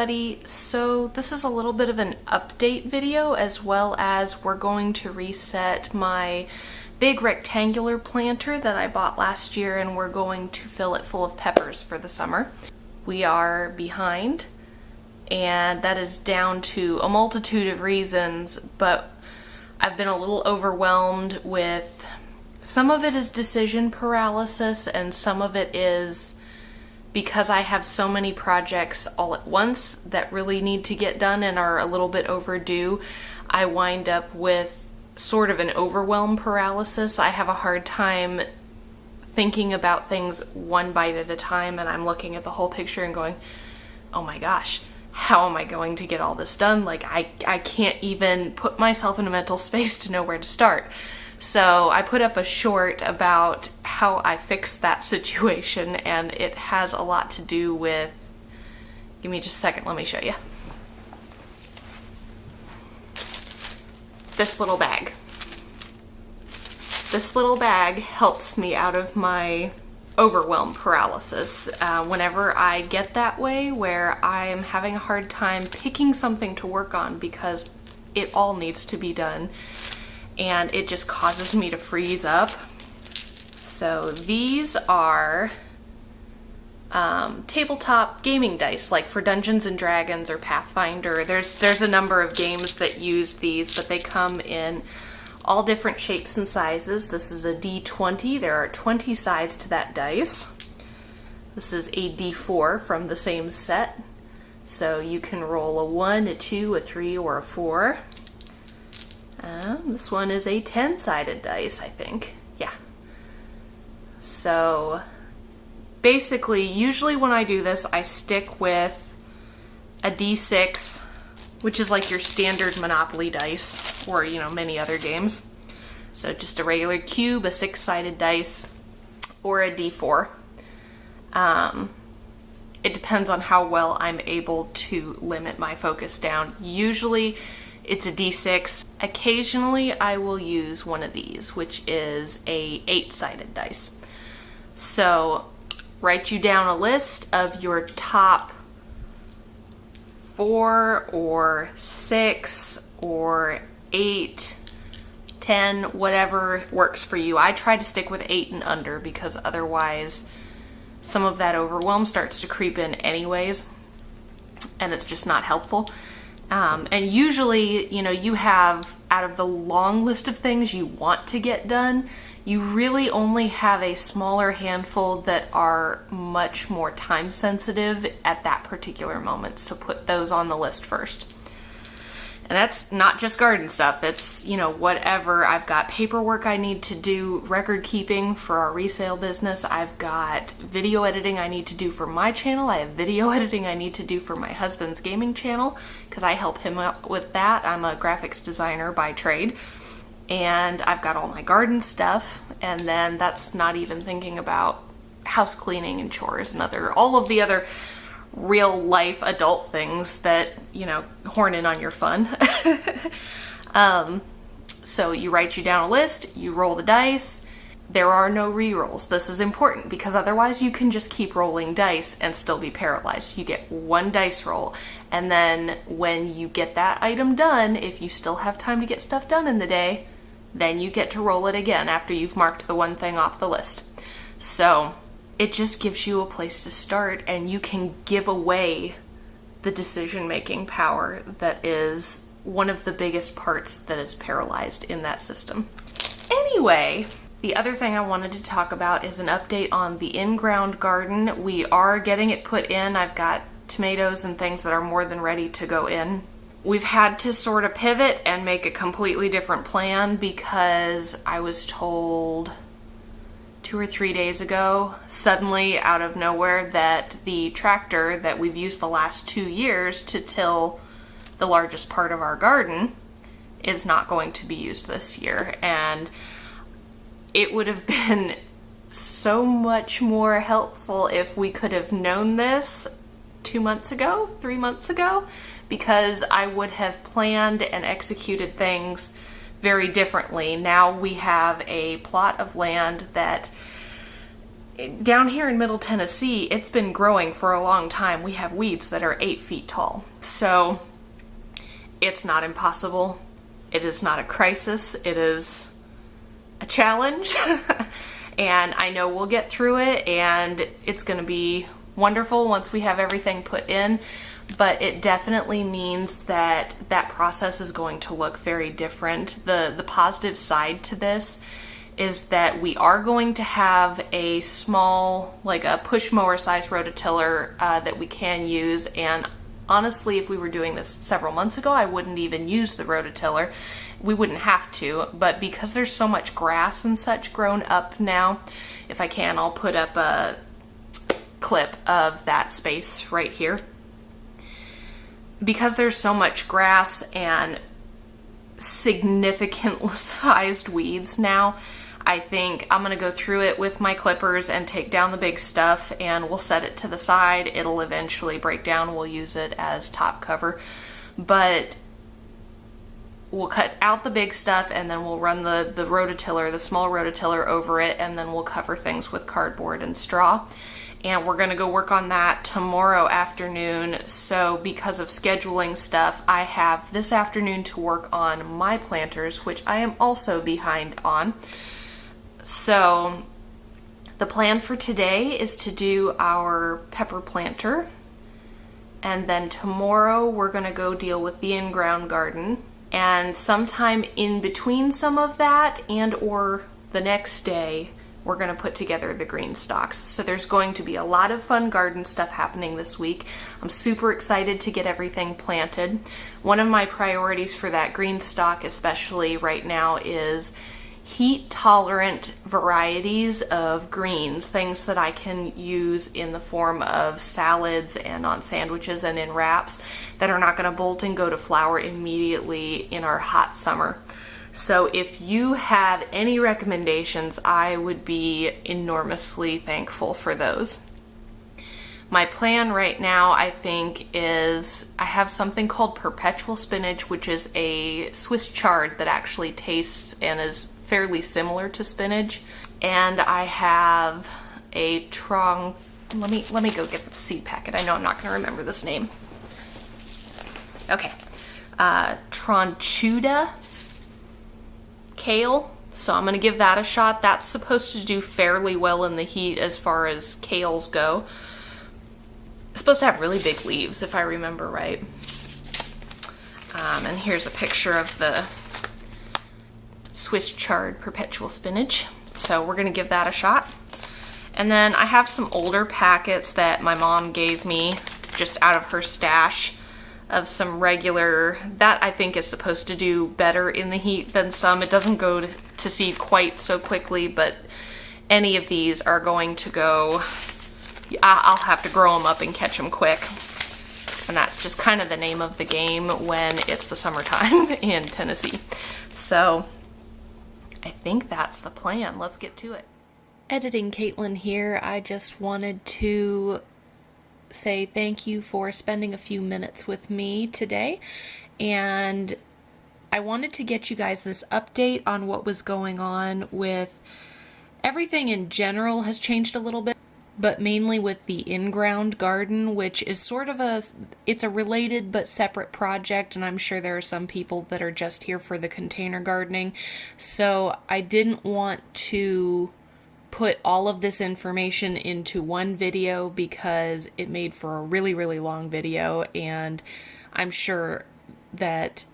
everybody. So this is a little bit of an update video, as well as we're going to reset my big rectangular planter that I bought last year, and we're going to fill it full of peppers for the summer. We are behind, and that is down to a multitude of reasons, but I've been a little overwhelmed with, some of it is decision paralysis and some of it is because I have so many projects all at once that really need to get done and are a little bit overdue. I wind up with sort of an overwhelm paralysis. I have a hard time thinking about things one bite at a time, and I'm looking at the whole picture and going, oh my gosh, how am I going to get all this done? Like, I can't even put myself in a mental space to know where to start. So I put up a short about how I fixed that situation, and it has a lot to do with, give me just a second, let me show you. This little bag. This little bag helps me out of my overwhelm paralysis. Whenever I get that way, where I'm having a hard time picking something to work on because it all needs to be done, and it just causes me to freeze up. So these are tabletop gaming dice, like for Dungeons and Dragons or Pathfinder. There's a number of games that use these, but they come in all different shapes and sizes. This is a D20. There are 20 sides to that dice. This is a D4 from the same set. So you can roll a 1, a 2, a 3, or a 4. This one is a 10-sided dice, I think. Yeah. So basically, usually when I do this, I stick with a D6, which is like your standard Monopoly dice, or, you know, many other games. So just a regular cube, a 6-sided dice, or a D4. It depends on how well I'm able to limit my focus down. Usually it's a D6. Occasionally I will use one of these, which is a 8-sided dice. So write you down a list of your top 4 or 6 or 8, 10, whatever works for you. I try to stick with 8 and under because otherwise some of that overwhelm starts to creep in anyways, and it's just not helpful. And usually, you know, you have, out of the long list of things you want to get done, you really only have a smaller handful that are much more time sensitive at that particular moment. So put those on the list first. And that's not just garden stuff. It's, you know, whatever. I've got paperwork I need to do, record keeping for our resale business. I've got video editing I need to do for my channel. I have video editing I need to do for my husband's gaming channel because I help him out with that. I'm a graphics designer by trade. And I've got all my garden stuff. And then that's not even thinking about house cleaning and chores and all of the other real life adult things that, you know, horn in on your fun. So you write you down a list, you roll the dice. There are no re-rolls. This is important because otherwise you can just keep rolling dice and still be paralyzed. You get one dice roll, and then when you get that item done, if you still have time to get stuff done in the day, then you get to roll it again after you've marked the one thing off the list. So it just gives you a place to start, and you can give away the decision-making power that is one of the biggest parts that is paralyzed in that system. Anyway, the other thing I wanted to talk about is an update on the in-ground garden. We are getting it put in. I've got tomatoes and things that are more than ready to go in. We've had to sort of pivot and make a completely different plan because I was told 2 or 3 days ago, suddenly out of nowhere, that the tractor that we've used the last 2 years to till the largest part of our garden is not going to be used this year. And it would have been so much more helpful if we could have known this 2 months ago, 3 months ago, because I would have planned and executed things very differently. Now we have a plot of land that down here in Middle Tennessee, it's been growing for a long time. We have weeds that are 8 feet tall. So it's not impossible. It is not a crisis. It is a challenge. And I know we'll get through it, and it's going to be wonderful once we have everything put in. But it definitely means that that process is going to look very different. The positive side to this is that we are going to have a small, like a push mower size rototiller that we can use. And honestly, if we were doing this several months ago, I wouldn't even use the rototiller. We wouldn't have to, but because there's so much grass and such grown up now, if I can, I'll put up a clip of that space right here. Because there's so much grass and significant sized weeds now, I think I'm going to go through it with my clippers and take down the big stuff, and we'll set it to the side. It'll eventually break down. We'll use it as top cover, but we'll cut out the big stuff, and then we'll run the rototiller, the small rototiller, over it, and then we'll cover things with cardboard and straw. And we're going to go work on that tomorrow afternoon. So because of scheduling stuff, I have this afternoon to work on my planters, which I am also behind on. So the plan for today is to do our pepper planter, and then tomorrow we're going to go deal with the in-ground garden, and sometime in between some of that and or the next day we're going to put together the greenstalks. So there's going to be a lot of fun garden stuff happening this week. I'm super excited to get everything planted. One of my priorities for that greenstalk, especially right now, is heat tolerant varieties of greens, things that I can use in the form of salads and on sandwiches and in wraps that are not going to bolt and go to flower immediately in our hot summer. So if you have any recommendations, I would be enormously thankful for those. My plan right now, I think, is I have something called perpetual spinach, which is a Swiss chard that actually tastes and is fairly similar to spinach. And I have a let me go get the seed packet. I know I'm not going to remember this name. Okay. Tronchuda kale. So I'm going to give that a shot. That's supposed to do fairly well in the heat as far as kales go. It's supposed to have really big leaves, if I remember right. And here's a picture of the Swiss chard perpetual spinach. So we're going to give that a shot. And then I have some older packets that my mom gave me just out of her stash of some regular, that I think is supposed to do better in the heat than some. It doesn't go to seed quite so quickly, but any of these are going to go, I'll have to grow them up and catch them quick. And that's just kind of the name of the game when it's the summertime in Tennessee. So I think that's the plan. Let's get to it. Editing Caitlyn here. I just wanted to say thank you for spending a few minutes with me today, and I wanted to get you guys this update on what was going on with everything. In general has changed a little bit, but mainly with the in-ground garden, which is sort of it's a related but separate project, and I'm sure there are some people that are just here for the container gardening. So I didn't want to put all of this information into one video because it made for a really, really long video, and I'm sure that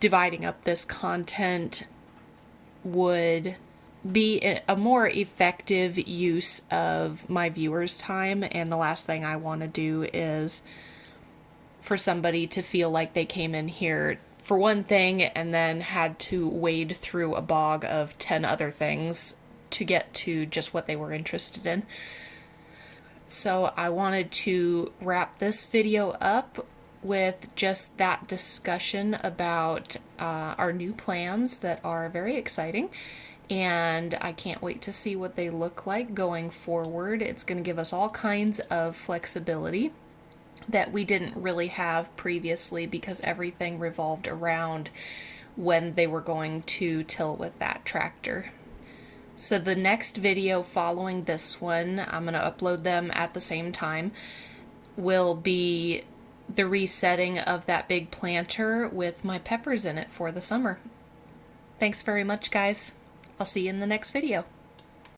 dividing up this content would be a more effective use of my viewers' time, and the last thing I want to do is for somebody to feel like they came in here for one thing and then had to wade through a bog of 10 other things to get to just what they were interested in. So I wanted to wrap this video up with just that discussion about our new plans that are very exciting, and I can't wait to see what they look like going forward. It's going to give us all kinds of flexibility that we didn't really have previously because everything revolved around when they were going to till with that tractor. So the next video following this one, I'm going to upload them at the same time, will be the resetting of that big planter with my peppers in it for the summer. Thanks very much, guys. I'll see you in the next video.